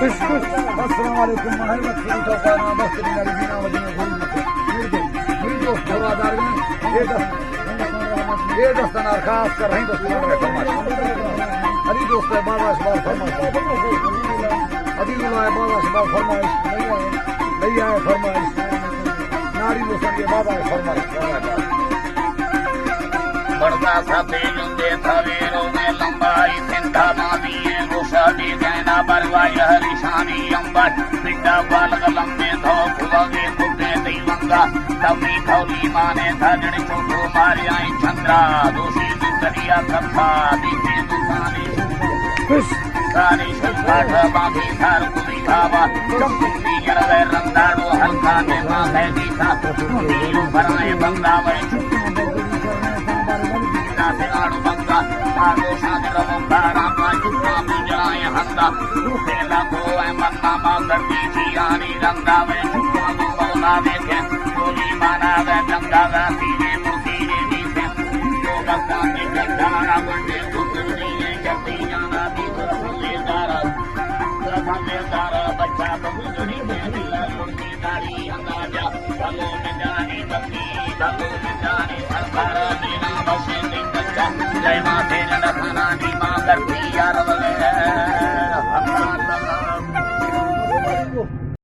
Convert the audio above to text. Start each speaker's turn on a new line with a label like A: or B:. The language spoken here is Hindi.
A: अस्सलाम वालेकुम महमद सुनी तो काना मस्त मेरी बिना वजह घूम मेरे दोस्त हवादार ये दोस्ताना खास कर रही दोस्तों ने फरमाइश अभी दोस्त है बाबा सवाल फरमाइश अभी बुलाए बाबा सवाल फरमाइश नहीं आए फरमाइश नारी दोस्तों ये बाबा फरमाइश
B: बढ़ता सते जुंदे थवेरो में लंबाई सिंधा मामी है गोशादी गैना बरवाई हरिशानी अंबर पिंडा बालक लंबे धो खुलगे कुत्ते दीवंगा तभी थौली माने धजड़ चोटो मारे आई चंद्रा दोषी दुतरिया कथा दीपे दुसानी सारी शुद्धाठ बाकी सार कुली भावा चंपी जरवे रंदाड़ो हल्का ने माथे दीसा नीलू भराए बंगा वै से आड़ू बंगा आगो शादी मुंगा रामा चुप्पा पूजनाए हंगा रूहे लगो है मन्ना मागर बीची आनी रंगा वे चुप्पा मौला देखे गोली माना वे जंगा वे सीने मुसीने नीसे तो बक्का के गंगारा बंदे कुकुरी है जल्दी जाना भी फुलेदारा बच्चा बहुजनी में दिला लुटी दाढ़ी अंदाजा भलो में जानी बंदी भलो में जानी सरकार देना बसे जय माता